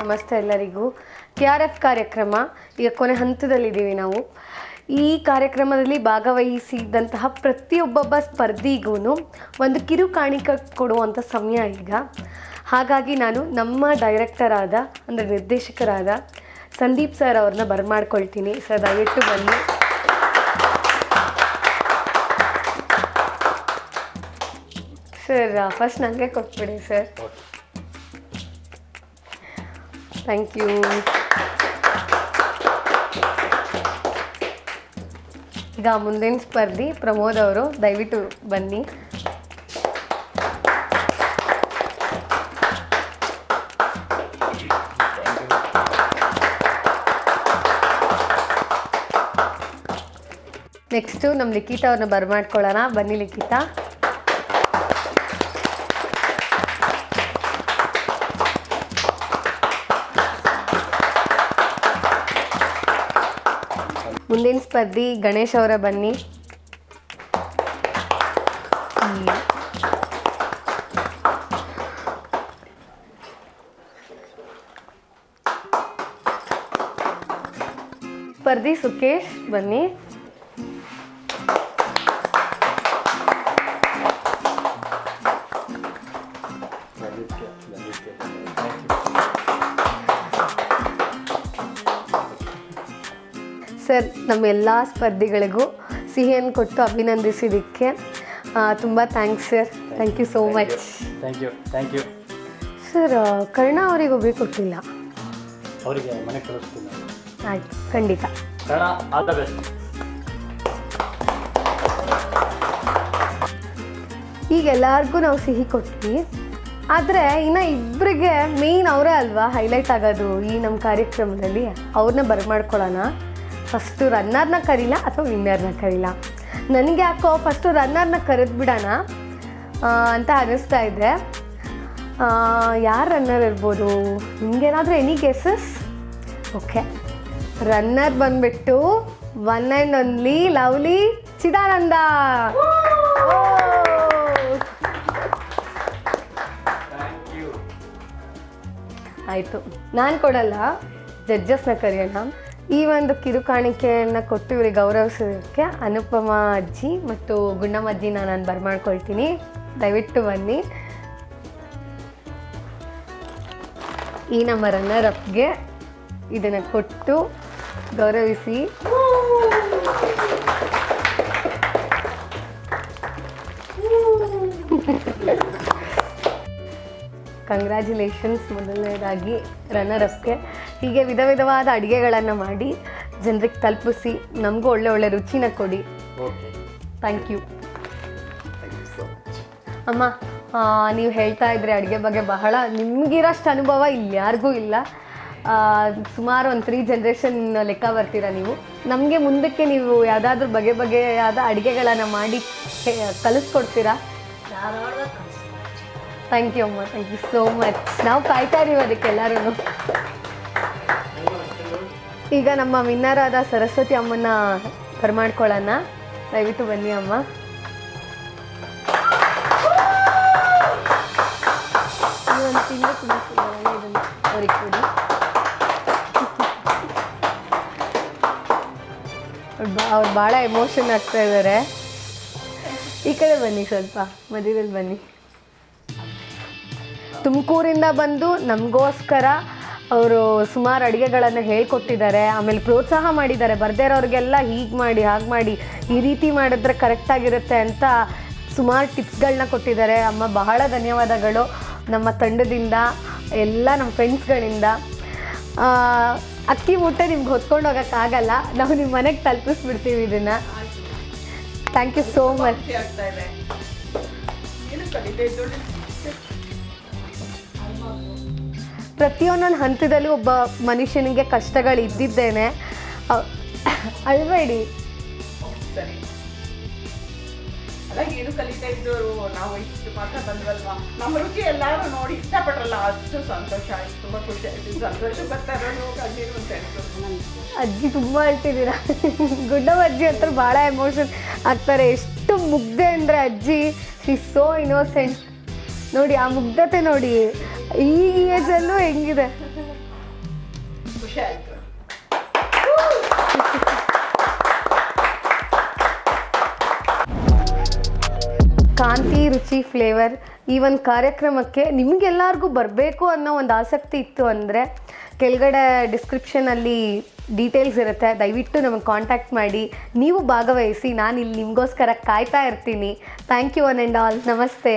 ನಮಸ್ತೆ ಎಲ್ಲರಿಗೂ. KRF ಕಾರ್ಯಕ್ರಮ ಈಗ ಕೊನೆ ಹಂತದಲ್ಲಿದ್ದೀವಿ ನಾವು. ಈ ಕಾರ್ಯಕ್ರಮದಲ್ಲಿ ಭಾಗವಹಿಸಿದಂತಹ ಪ್ರತಿಯೊಬ್ಬೊಬ್ಬ ಸ್ಪರ್ಧಿಗೂ ಒಂದು ಕಿರು ಕಾಣಿಕೆ ಕೊಡುವಂಥ ಸಮಯ ಈಗ. ಹಾಗಾಗಿ ನಾನು ನಮ್ಮ ಡೈರೆಕ್ಟರ್ ಆದ ಅಂದರೆ ನಿರ್ದೇಶಕರಾದ ಸಂದೀಪ್ ಸರ್ ಅವ್ರನ್ನ ಬರಮಾಡ್ಕೊಳ್ತೀನಿ. ಸರ್ ದಯವಿಟ್ಟು ಬನ್ನಿ. ಸರ್ ಫಸ್ಟ್ ನನಗೆ ಕೊಟ್ಬಿಡಿ ಸರ್. Thank you. ಈಗ ಮುಂದಿನ ಸ್ಪರ್ಧಿ ಪ್ರಮೋದ್ ಅವರು, ದಯವಿಟ್ಟು ಬನ್ನಿ. ನೆಕ್ಸ್ಟು ನಮ್ಮ ಲಿಖಿತಾ ಅವ್ರನ್ನ ಬರಮಾಡ್ಕೊಳ್ಳೋಣ. ಬನ್ನಿ ಲಿಖಿತಾ. ಮುಂದಿನ ಸ್ಪರ್ಧಿ ಗಣೇಶ್ ಅವರ ಬನ್ನಿ. ಸ್ಪರ್ಧಿ ಸುಕೇಶ್ ಬನ್ನಿ. ಸರ್, ನಮ್ಮೆಲ್ಲ ಸ್ಪರ್ಧಿಗಳಿಗೂ ಸಿಹಿಯನ್ನು ಕೊಟ್ಟು ಅಭಿನಂದಿಸಿದ್ದಕ್ಕೆ ತುಂಬ thanks sir. Thank you so much. Thank you sir. Karna ಅವರಿಗೆ ಒಬ್ಬರಿಗೆ ಕೊಟ್ಟಿಲ್ಲ, ಅವರಿಗೆ ಮನೆ ಕಳಿಸ್ತೀನಿ. ಆಯಿತು, ಖಂಡಿತ. Karna, all the best. ಈಗ ಎಲ್ಲರಿಗೂ ನಾವು ಸಿಹಿ ಕೊಟ್ವಿ, ಆದರೆ ಇನ್ನು ಇಬ್ಬರಿಗೆ ಮೇಯ್ನ್ ಅವರೇ ಅಲ್ವಾ ಹೈಲೈಟ್ ಆಗೋದು ಈ ನಮ್ಮ ಕಾರ್ಯಕ್ರಮದಲ್ಲಿ. ಅವ್ರನ್ನ ಬರಮಾಡ್ಕೊಳ್ಳೋಣ. ಫಸ್ಟು ರನ್ನರ್ನ ಕರೀಲ ಅಥವಾ ವಿನ್ನರ್ನ ಕರೀಲ? ನನಗೆ ಯಾಕೋ ಫಸ್ಟು ರನ್ನರ್ನ ಕರೆದ್ಬಿಡೋಣ ಅಂತ ಅನ್ನಿಸ್ತಾ ಇದೆ. ಯಾರು ರನ್ನರ್ ಇರ್ಬೋದು? ನಿಮಗೇನಾದರೂ ಎನಿ ಗೆಸಸ್? ಓಕೆ, ರನ್ನರ್ ಬಂದುಬಿಟ್ಟು one and only lovely Chidananda. ಆಯಿತು, ನಾನು ಕೊಡಲ್ಲ, ಜಡ್ಜಸ್ನ ಕರೆಯೋಣ. ಈ ಒಂದು ಕಿರುಕಾಣಿಕೆಯನ್ನು ಕೊಟ್ಟು ಇವರಿಗೆ ಗೌರವಿಸೋದಕ್ಕೆ ಅನುಪಮ ಅಜ್ಜಿ ಮತ್ತು ಗುಂಡಮ್ಮ ಅಜ್ಜಿನ ನಾನು ಬರಮಾಡ್ಕೊಳ್ತೀನಿ. ದಯವಿಟ್ಟು ಬನ್ನಿ. ಈ ನಮ್ಮ ರನ್ನರ್ ಅಪ್ಗೆ ಇದನ್ನು ಕೊಟ್ಟು ಗೌರವಿಸಿ. ಕಂಗ್ರ್ಯಾಚುಲೇಷನ್ಸ್ ಮೊದಲನೇದಾಗಿ ರನ್ನರ್ ಅಪ್ಗೆ. ಹೀಗೆ ವಿಧ ವಿಧವಾದ ಅಡುಗೆಗಳನ್ನು ಮಾಡಿ ಜನರಿಗೆ ತಲುಪಿಸಿ ನಮಗೂ ಒಳ್ಳೆ ಒಳ್ಳೆ ರುಚಿನ ಕೊಡಿ. ಥ್ಯಾಂಕ್ ಯು ಅಮ್ಮ. ನೀವು ಹೇಳ್ತಾ ಇದ್ರಿ ಅಡುಗೆ ಬಗ್ಗೆ ಬಹಳ, ನಿಮಗಿರೋಷ್ಟು ಅನುಭವ ಇಲ್ಲಿ ಯಾರಿಗೂ ಇಲ್ಲ. ಸುಮಾರು ಒಂದು 3 ಜನರೇಷನ್ ಲೆಕ್ಕ ಬರ್ತೀರಾ ನೀವು. ನಮಗೆ ಮುಂದಕ್ಕೆ ನೀವು ಯಾವುದಾದ್ರೂ ಬಗೆಯಾದ ಅಡುಗೆಗಳನ್ನು ಮಾಡಿ ಕಲಿಸ್ಕೊಡ್ತೀರಾ? ಥ್ಯಾಂಕ್ ಯು ಅಮ್ಮ, ಥ್ಯಾಂಕ್ ಯು ಸೋ ಮಚ್. ನಾವು ಕಾಯ್ತಾ ಇದೀವಿ ಅದಕ್ಕೆಲ್ಲರೂ. ಈಗ ನಮ್ಮ ವಿನ್ನರ್ ಆದ ಸರಸ್ವತಿ ಅಮ್ಮನ ಬರಮಾಡ್ಕೊಳ್ಳೋಣ. ದಯವಿಟ್ಟು ಬನ್ನಿ ಅಮ್ಮ. ಈ ಒಂದು ತಿಂಗಳು ಇದನ್ನು ಅವ್ರಿಗೆ ಕೊಡಿ. ಅವ್ರು ಭಾಳ ಎಮೋಷನ್ ಆಗ್ತಾ ಇದ್ದಾರೆ. ಈ ಕಡೆ ಬನ್ನಿ, ಸ್ವಲ್ಪ ಮಧ್ಯದಲ್ಲಿ ಬನ್ನಿ. ತುಮಕೂರಿಂದ ಬಂದು ನಮಗೋಸ್ಕರ ಅವರು ಸುಮಾರು ಅಡುಗೆಗಳನ್ನು ಹೇಳ್ಕೊಟ್ಟಿದ್ದಾರೆ, ಆಮೇಲೆ ಪ್ರೋತ್ಸಾಹ ಮಾಡಿದ್ದಾರೆ. ಬರದೇ ಇರೋರಿಗೆಲ್ಲ ಹೀಗೆ ಮಾಡಿ ಹಾಗೆ ಮಾಡಿ ಈ ರೀತಿ ಮಾಡಿದ್ರೆ ಕರೆಕ್ಟಾಗಿರುತ್ತೆ ಅಂತ ಸುಮಾರು ಟಿಪ್ಸ್ಗಳನ್ನ ಕೊಟ್ಟಿದ್ದಾರೆ. ಅಮ್ಮ, ಬಹಳ ಧನ್ಯವಾದಗಳು. ನಮ್ಮ ತಂಡದಿಂದ ಎಲ್ಲ ನಮ್ಮ ಫ್ರೆಂಡ್ಸ್ಗಳಿಂದ. ಅಕ್ಕಿ ಊಟ ನಿಮ್ಗೆ ಹೊತ್ಕೊಂಡು ಹೋಗೋಕ್ಕಾಗಲ್ಲ, ನಾವು ನಿಮ್ಮ ಮನೆಗೆ ತಲುಪಿಸ್ಬಿಡ್ತೀವಿ ಇದನ್ನು. Thank you so much. ಪ್ರತಿಯೊಂದೊಂದು ಹಂತದಲ್ಲೂ ಒಬ್ಬ ಮನುಷ್ಯನಿಗೆ ಕಷ್ಟಗಳು ಇದ್ದಿದ್ದೇನೆ. ಅಳ್ಬೇಡಿ. ಏನು ಕಲಿತಾ ಇದ್ದವರು ನಾವು ಇಷ್ಟು ಮಾತ್ರ ಬಂದ್ವಲ್ವಾ, ನಮ್ಮ ರುಚಿ ಎಲ್ಲರೂ ನೋಡಿ ಇಷ್ಟಪಟ್ರಲ್ಲ, ಅಷ್ಟು ಸಂತೋಷ ಆಯ್ತು. ತುಂಬ ಖುಷಿ ಆಯ್ತು. ಸಂತೋಷ ಬರ್ತಾರೋ ಕಣ್ಣೀರು ಅಂತ ಹೇಳ್ತಾರೆ. ಅಜ್ಜಿ ತುಂಬ ಅಳ್ತಿದ್ದೀರಾ. ಗುಡ್ಡಮ್ಮ ಅಜ್ಜಿ ಹತ್ರ ಭಾಳ ಎಮೋಷನ್ ಆಗ್ತಾರೆ. ಎಷ್ಟು ಮುಗ್ಧೆ ಅಂದರೆ ಅಜ್ಜಿ, ಶಿ ಸೋ ಇನ್ನೋಸೆಂಟ್. ನೋಡಿ ಆ ಮುಗ್ಧತೆ ನೋಡಿ, ಈ ಏಜಲ್ಲೂ ಹೆಂಗಿದೆ. ಖುಷಿ ಆಯ್ತು. ಕಾಂತಿ ರುಚಿ ಫ್ಲೇವರ್ ಈ ಒಂದು ಕಾರ್ಯಕ್ರಮಕ್ಕೆ ನಿಮಗೆಲ್ಲರಿಗೂ ಬರಬೇಕು ಅನ್ನೋ ಒಂದು ಆಸಕ್ತಿ ಇತ್ತು ಅಂದರೆ ಕೆಳಗಡೆ ಡಿಸ್ಕ್ರಿಪ್ಷನಲ್ಲಿ ಡೀಟೇಲ್ಸ್ ಇರುತ್ತೆ, ದಯವಿಟ್ಟು ನಮಗೆ ಕಾಂಟ್ಯಾಕ್ಟ್ ಮಾಡಿ, ನೀವು ಭಾಗವಹಿಸಿ. ನಾನು ಇಲ್ಲಿ ನಿಮಗೋಸ್ಕರ ಕಾಯ್ತಾ ಇರ್ತೀನಿ. Thank you one and all. ನಮಸ್ತೆ.